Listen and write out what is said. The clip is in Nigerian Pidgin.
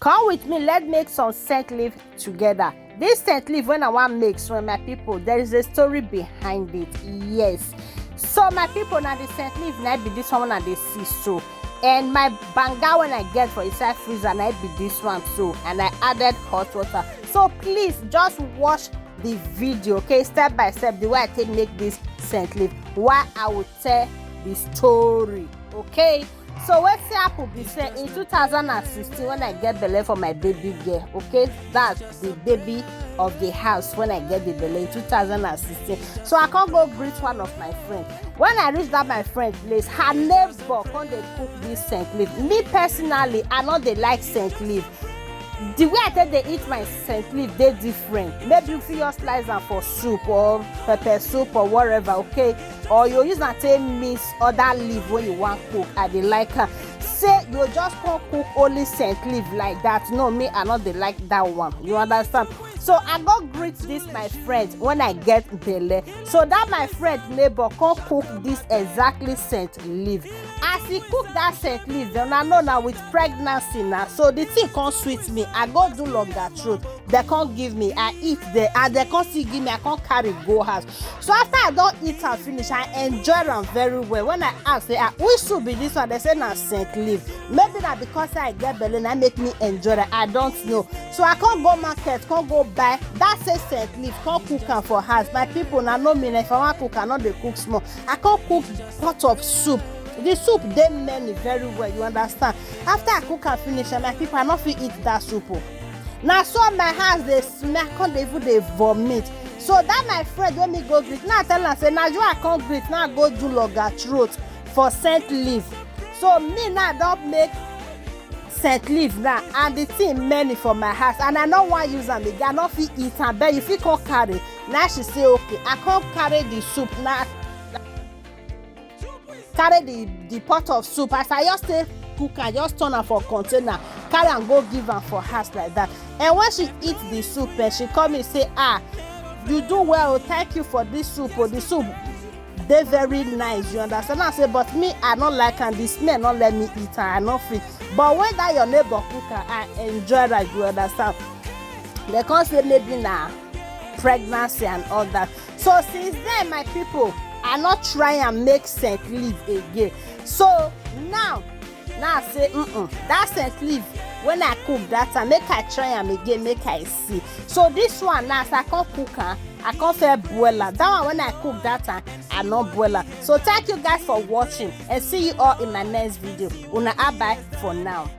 Come with me, let's make some scent leaf together. This scent leaf when I want make, so my people, there is a story behind it. Yes. So my people, now the scent leaf now be this one and they see so. And my banga when I get for inside freezer now be this one too. And I added hot water. So please just watch the video, okay, step by step, the way I take make this scent leaf, while I will tell the story. Okay. So what's happen be say in 2016 when I get belle for my baby girl, okay, that's the baby of the house when I get the belle in 2016. So I can't go greet one of my friends. When I reach that my friend place, her neighbor come dey cook this scent leaf. Me personally, I know they like scent leaf. The way I tell they eat my scent leaf, they different. Maybe you feel just slice them for soup or pepper soup or whatever, okay? Or you use and take mix other leaf when you want cook. I dey like her. Say you just can't cook only scent leaf like that. No, me I not they like that one. You understand? So I go greet this my friend when I get belle. So that my friend neighbor can't cook this exactly scent leaf. As he cook that scent leaf, then I know now with pregnancy now. So the thing can't sweet me. I go do longer throat. They can't give me. I eat there and they can't still give me. I can't carry go house. So after I don't eat and finish, I enjoy them very well. When I ask, say, which should be this one? They say na scent leaf. Maybe that because I get belle and I make me enjoy it. I don't know. So I can't go market, can't go buy that say scent leaf, can't cook am for house. My people now know me. If I want cook, I know they cook small. I can't cook pot of soup. The soup they many very well, you understand? After I cook and finish, and my people I not fit eat that soup. Now so my house they smell, can't even they vomit. So that my friend when me go greet, now I tell her say now you I can't greet, now I go do longer throat for scent leaf. So me now don't make scent leaf now, and the thing many for my house, and I don't want use them again. I not fit eat and but if you can't carry, now she say okay, I can't carry the soup now. Carry the pot of soup as I just say cook and just turn her for container, carry and go give her for house like that. And when she eat the soup, she come and say, you do well, thank you for this soup. Oh, the soup they very nice, you understand? I say, but me I don't like and the smell not let me eat her, I not fit. But when that your neighbor cook her, I enjoy that, you understand? They can't say maybe now pregnancy and all that. So since then my people, I not try and make scent leaf again. So now I say that scent leaf when I cook that time, make I try and again, make I see. So this one now, so I can't cook her, I can't fair boil her. That one when I cook that time, I not boil her. So thank you guys for watching and see you all in my next video. Una bye for now.